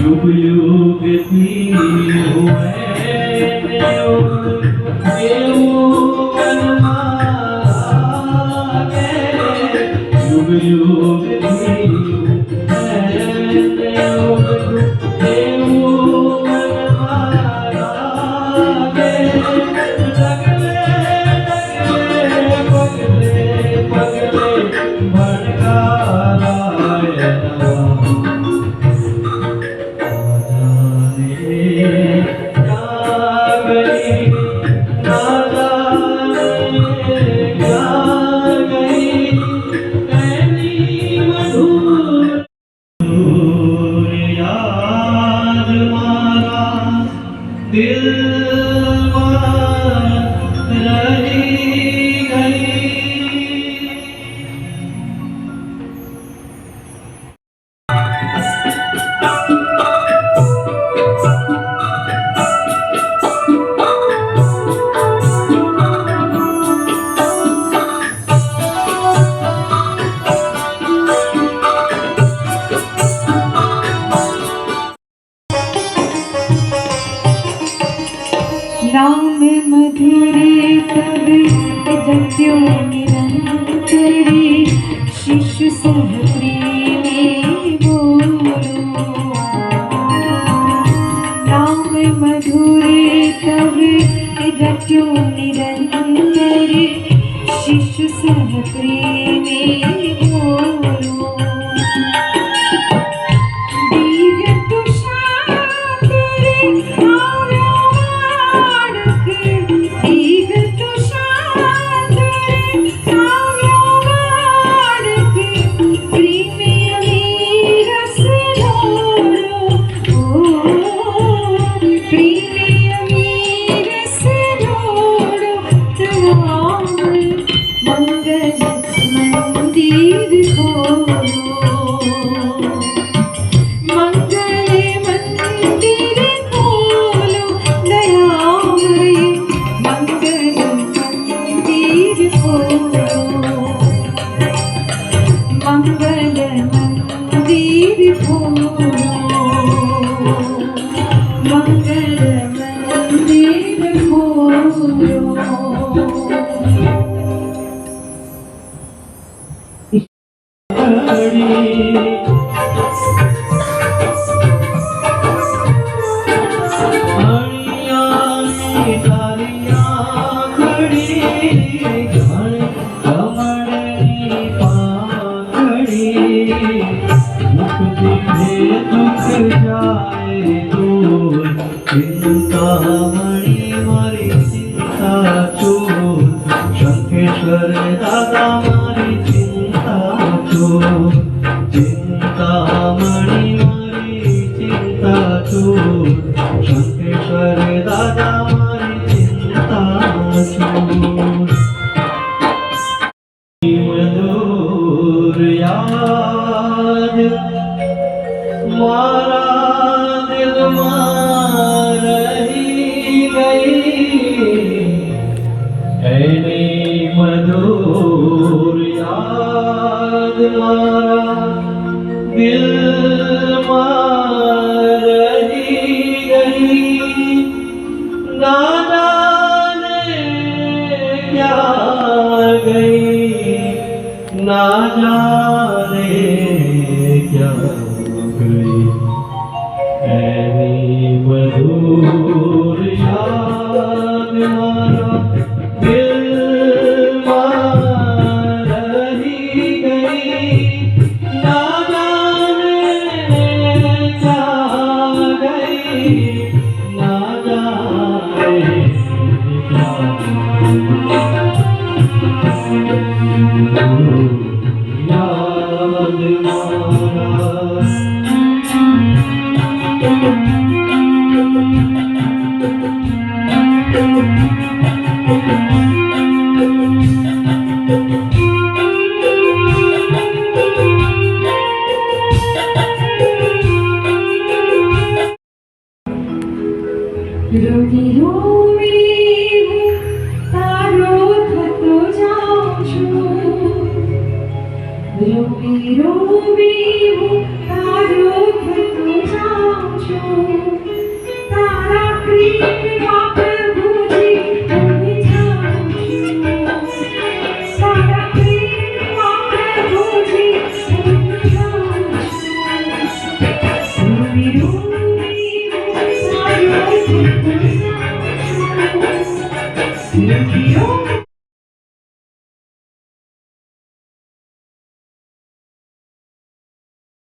युग युग थी युग युग राम मधुरे तब जत्यो निरंतरी शिशु सह प्रेमे बोलो राम मधुरे तब जत्यो निरंतरी शिशु सह प्रेमे बोलो मधुर ના જાને ક્યાં ગઈ એની મધુર યાદ મારા દિલમાં રહી ગઈ ના જાને ક્યાં ગઈ ના જાને યાદ મારા રોવી રોવી હું તારો થતો જાઉં છું રોવી રોવી હું તારો થતો જાઉં છું તારા પ્રેમમાં પ્રભુજી હું જાઉં છું તારા પ્રેમમાં પ્રભુજી હું જાઉં છું રોવી રોવી હું તારો થતો જાઉં છું